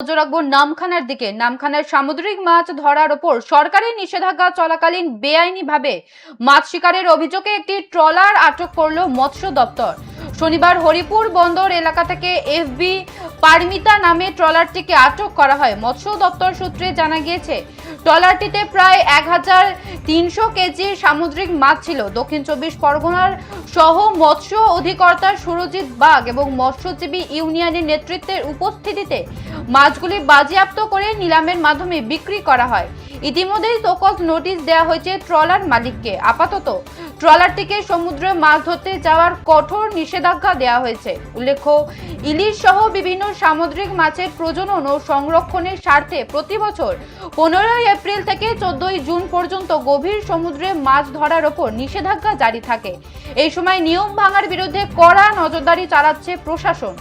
নজর রাখবো নামখানার দিকে। নামখানার সামুদ্রিক মাছ ধরার ওপর সরকারি নিষেধাজ্ঞা চলাকালীন বেআইনিভাবে মাছ শিকারের অভিযোগে একটি ট্রলার আটক করল মৎস্য দপ্তর। শনিবার হরিপুর বন্দর এলাকা থেকে এফবি পারমিতা নামে ট্রলারটিকে আটক করা হয়। মৎস্য দপ্তর সূত্রে জানা গিয়েছে, ট্রলারটিতে প্রায় 1300 কেজি সামুদ্রিক মাছ ছিল। দক্ষিণ 24 পরগনার সহ মৎস্য অধিকর্তা সুরজিৎ বাগ এবং মৎস্যজীবী ইউনিয়নের নেতৃত্বের উপস্থিতিতে মাছগুলি বাজেয়াপ্ত করে নিলামের মাধ্যমে বিক্রি করা হয়। ইতিমধ্যেই তোকজ নোটিশ দেওয়া হয়েছে ট্রলার মালিককে। আপাতত ট্রলারটিকে সমুদ্রে মাছ ধরতে যাওয়ার কঠোর নিষেধাজ্ঞা দেওয়া হয়েছে। উল্লেখ্য, ইলিশ সহ বিভিন্ন সামুদ্রিক মাছের প্রজনন ও সংরক্ষণের স্বার্থে প্রতি বছর 15 এপ্রিল থেকে 14 জুন পর্যন্ত গভীর সমুদ্রে মাছ ধরার ওপর নিষেধাজ্ঞা জারি থাকে। এই সময় নিয়ম ভাঙার বিরুদ্ধে কড়া নজরদারি চালাচ্ছে প্রশাসন।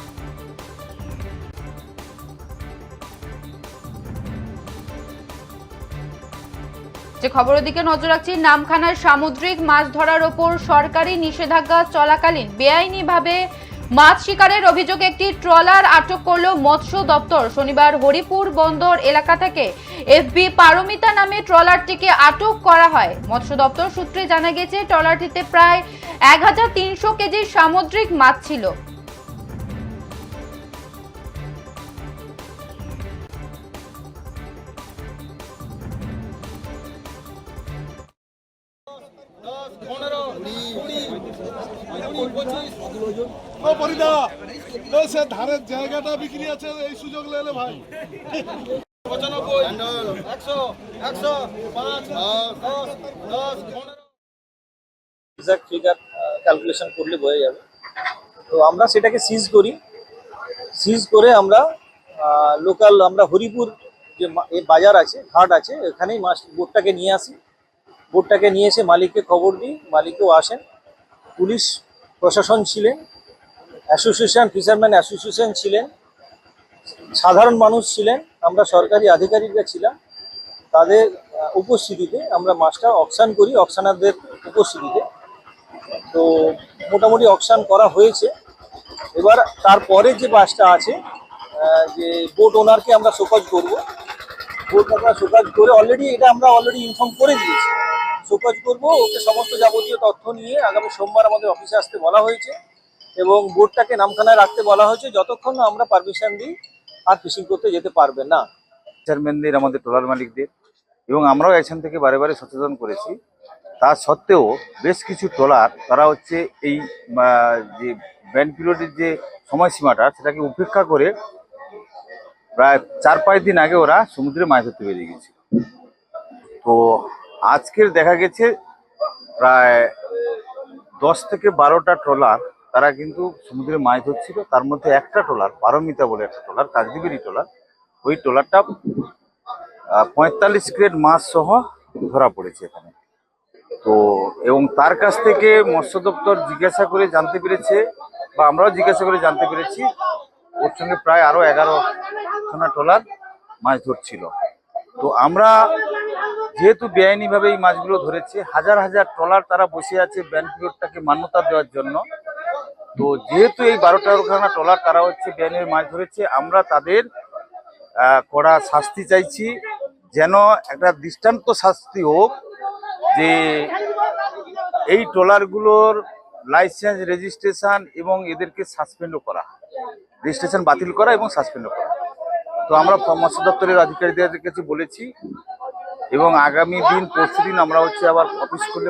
যে খবরের দিকে নজর রাখছি, নামখানার সামুদ্রিক মাছ ধরার ওপর সরকারি নিষেধাজ্ঞা চলাকালীন বেআইনিভাবে মাছ শিকারের অভিযোগে একটি ট্রলার আটক করল মৎস্য দপ্তর। শনিবার হরিপুর বন্দর এলাকা থেকে এফবি পারমিতা নামে ট্রলারটিকে আটক করা হয়। মৎস্য দপ্তর সূত্রে জানা গেছে, ট্রলারটিতে প্রায় 1300 কেজি সামুদ্রিক মাছ ছিল। ধারের জায়গাটা বিক্রি আছে, এই সুযোগ লেলে ভাই। 95, 100, 105, 10, 15 এক্সাক্ট ফিগার ক্যালকুলেশন করলে বোঝা যাবে। তো আমরা সেটাকে সিজ করে আমরা লোকাল আমরা হরিপুর যে বাজার আছে, ঘাট আছে, এখানেই মাছ বোটটাকে নিয়ে আসি। বোটটাকে নিয়ে এসে মালিককে খবর দিই, মালিকও আসেন, পুলিশ প্রশাসন ছিলেন, অ্যাসোসিয়েশন ফিশারম্যান অ্যাসোসিয়েশন ছিলেন, সাধারণ মানুষ ছিলেন, আমরা সরকারি আধিকারিকরা ছিলাম। তাদের উপস্থিতিতে আমরা মাছটা অকশন করি, অকশনারদের উপস্থিতিতে। তো মোটামুটি অকশন করা হয়েছে। এবার তারপরে যে মাছটা আছে, যে বোট ওনারকে আমরা শোকজ করব, বোট আমরা শোকজ করে এটা আমরা অলরেডি ইনফর্ম করে দিয়েছি। শোকজ করব, ওকে সমস্ত যাবতীয় তথ্য নিয়ে আগামী সোমবার আমাদের অফিসে আসতে বলা হয়েছে এবং বোটটাকে নামখানায় রাখতে বলা হয়েছে যতক্ষণ না আমরা পারমিশন দিই আর ফিশিং করতে যেতে পারবে না। চেয়ারম্যানদের, আমাদের ট্রলার মালিকদের এবং আমরাও এখান থেকে বারে বারে সচেতন করেছি। তা সত্ত্বেও বেশ কিছু ট্রলার তারা হচ্ছে এই যে ব্যান পিরিয়ডের যে সময়সীমাটা সেটাকে উপেক্ষা করে প্রায় 4-5 দিন আগে ওরা সমুদ্রে মাছ ধরতে বেরিয়ে গেছে। তো আজকের দেখা গেছে প্রায় 10 থেকে 12টা ট্রলার তারা কিন্তু সমুদ্রে মাছ ধরছিল। তার মধ্যে একটা ট্রলার, পারমিতা বলে একটা ট্রলার, কাকদ্বীপেরই ট্রলার, ওই ট্রলারটা 45 গ্রেড মাছ সহ ধরা পড়েছে এখানে। তো এবং তার কাছ থেকে মৎস্য দপ্তর জিজ্ঞাসা করে জানতে পেরেছে, বা আমরাও জিজ্ঞাসা করে জানতে পেরেছি, ওর সঙ্গে প্রায় আরো 11খানা ট্রলার মাছ ধরছিল। তো আমরা যেহেতু বেআইনিভাবে এই মাছগুলো ধরেছে, হাজার হাজার ট্রলার তারা বসে আছে ব্যান পিরিয়ডটাকে মান্যতা দেওয়ার জন্য। তো যেহেতু এই 12-13খানা ট্রলার তারা হচ্ছে বেআইনি মাছ ধরেছে, আমরা তাদের কড়া শাস্তি চাইছি, যেন একটা দৃষ্টান্ত শাস্তি হোক যে এই ট্রলারগুলোর লাইসেন্স, রেজিস্ট্রেশন এবং এদেরকে সাসপেন্ডও করা, রেজিস্ট্রেশন বাতিল করা এবং সাসপেন্ডও করা। তো আমরা মৎস্য দপ্তরের আধিকারিকদের কাছে বলেছি এবং আগামী দিন, পরশু দিন আমরা হচ্ছে আবার অফিস খুললে